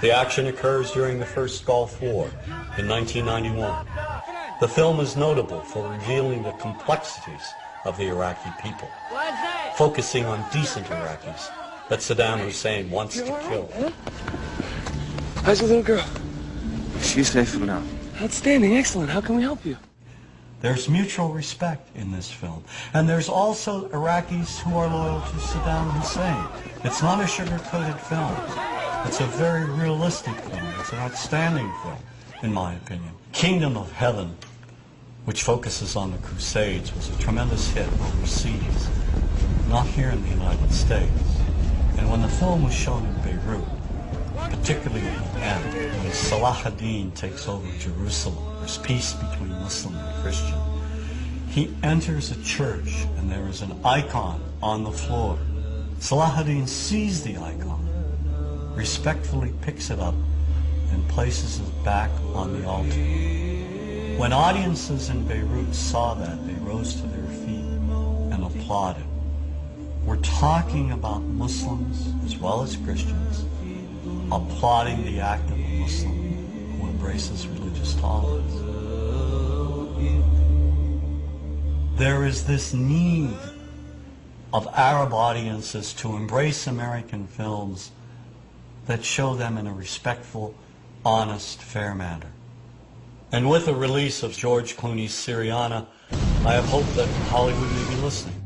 The action occurs during the first Gulf War in 1991. The film is notable for revealing the complexities of the Iraqi people, focusing on decent Iraqis that Saddam Hussein wants to kill. How's the little girl? She's safe for now. Outstanding, excellent. How can we help you? There's mutual respect in this film. And there's also Iraqis who are loyal to Saddam Hussein. It's not a sugar-coated film. It's a very realistic film. It's an outstanding film, in my opinion. Kingdom of Heaven, which focuses on the Crusades, was a tremendous hit overseas, not here in the United States. And when the film was shown in Beirut, particularly at the end, when Salah ad-Din takes over Jerusalem, there's peace between Muslim and Christian. He enters a church and there is an icon on the floor. Salah ad-Din sees the icon, respectfully picks it up and places it back on the altar. When audiences in Beirut saw that, they rose to their feet and applauded. We're talking about Muslims as well as Christians applauding the act of a Muslim who embraces religious tolerance. There is this need of Arab audiences to embrace American films that show them in a respectful, honest, fair manner. And with the release of George Clooney's Syriana, I have hope that Hollywood may be listening.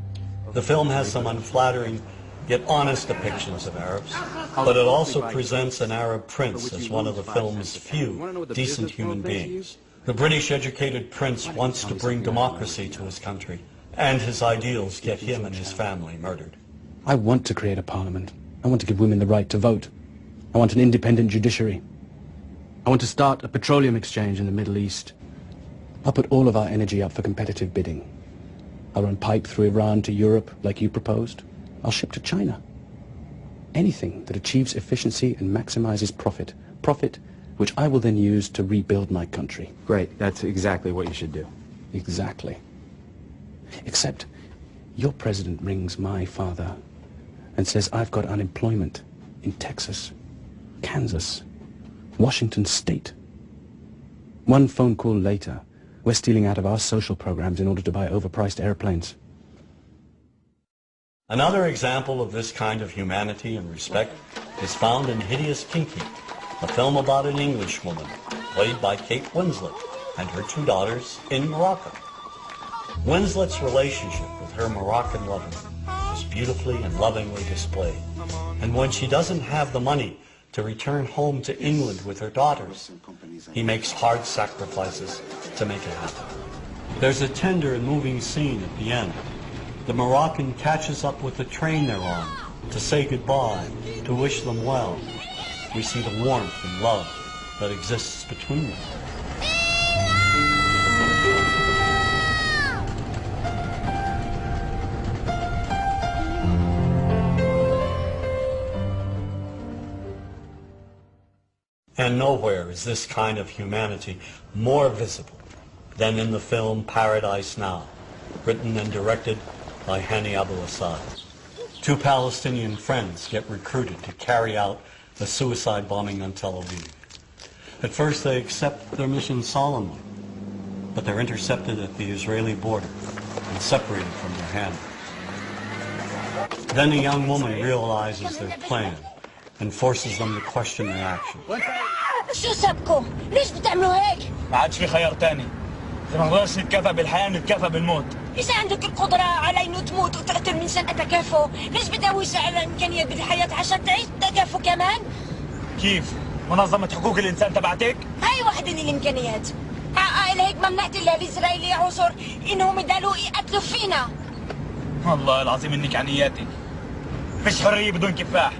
The film has some unflattering yet honest depictions of Arabs, but it also presents an Arab prince as one of the film's few decent human beings. The British-educated prince wants to bring democracy to his country, and his ideals get him and his family murdered. I want to create a parliament. I want to give women the right to vote. I want an independent judiciary. I want to start a petroleum exchange in the Middle East. I'll put all of our energy up for competitive bidding. I'll run pipe through Iran to Europe like you proposed. I'll ship to China. Anything that achieves efficiency and maximizes profit. Profit which I will then use to rebuild my country. Great, that's exactly what you should do. Exactly. Except your president rings my father and says I've got unemployment in Texas, Kansas, Washington State. One phone call later, we're stealing out of our social programs in order to buy overpriced airplanes. Another example of this kind of humanity and respect is found in Hideous Kinky, a film about an English woman, played by Kate Winslet, and her two daughters in Morocco. Winslet's relationship with her Moroccan lover is beautifully and lovingly displayed. And when she doesn't have the money to return home to England with her daughters, he makes hard sacrifices to make it happen. There's a tender and moving scene at the end. The Moroccan catches up with the train they're on to say goodbye, to wish them well. We see the warmth and love that exists between them. And nowhere is this kind of humanity more visible than in the film Paradise Now, written and directed by Hani Abu Assad. Two Palestinian friends get recruited to carry out a suicide bombing on Tel Aviv. At first they accept their mission solemnly, but they're intercepted at the Israeli border and separated from their handler. Then a young woman realizes their plan and forces them to question their actions. شو سبكم؟ ليش بتعملوا هيك؟ ما عادش في خيار تاني. إذا ما نقدرش نتكافئ بالحياة نتكافئ بالموت. إذا عندك القدرة على إنه تموت وتقتل من شان التكافؤ، ليش بتدوش على إمكانية بالحياة عشان تعيش تكافؤ كمان؟ كيف؟ منظمة حقوق الإنسان تبعتك؟ هاي واحدة من الإمكانيات. عقائل هيك ممنعت الإسرائيلي عنصر إنهم يدالوا يقتلوا فينا. والله العظيم إنك عنياتي. فيش حرية بدون كفاح.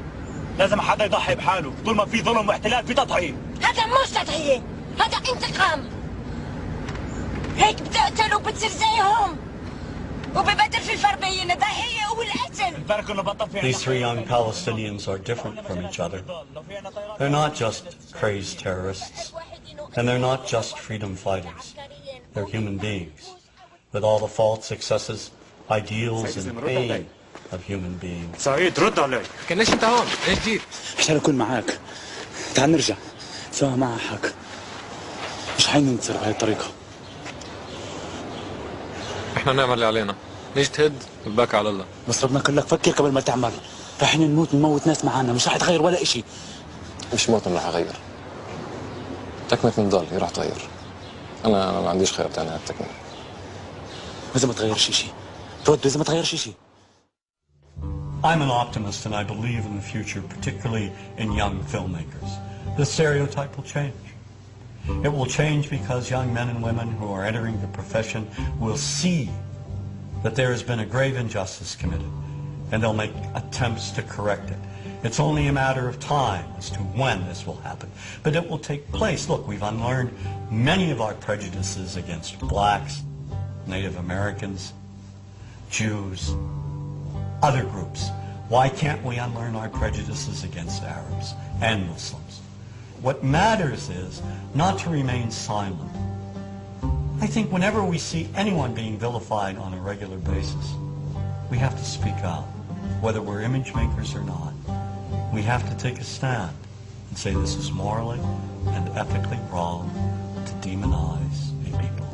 لازم حدا يضحي بحاله، طول ما في ظلم واحتلال في تضحية. هذا مش تضحية، هذا انتقام. هيك بتقتلوا بتصير زيهم. وببدل في الفرق بين الضحية والقتل. These three young Palestinians are different from each other. They're not just crazed terrorists, and they're not just freedom fighters. They're human beings, with all the faults, successes, ideals, and pain of human beings. سعيد رد علي. كان ليش انت هون؟ ايش جيت؟ عشان اكون معاك. تعال نرجع سوا معها حق. مش حيننتصر بهاي الطريقة. احنا نعمل اللي علينا، نجتهد والباقي على الله. بس ربنا قال لك فكر قبل ما تعمل. راح نموت ناس معانا، مش راح يتغير ولا اشي. مش موت اللي راح اغير. تكمة من ضل هي راح تغير. انا ما عنديش خيار تاني على التكمة. إذا ما تغيرش شيء تود، إذا ما تغيرش شيء. I'm an optimist and I believe in the future, particularly in young filmmakers. The stereotype will change. It will change because young men and women who are entering the profession will see that there has been a grave injustice committed, and they'll make attempts to correct it. It's only a matter of time as to when this will happen, but it will take place. Look, we've unlearned many of our prejudices against blacks, Native Americans, Jews, other groups. Why can't we unlearn our prejudices against Arabs and Muslims? What matters is not to remain silent. I think whenever we see anyone being vilified on a regular basis, we have to speak out, whether we're image makers or not. We have to take a stand and say this is morally and ethically wrong to demonize a people.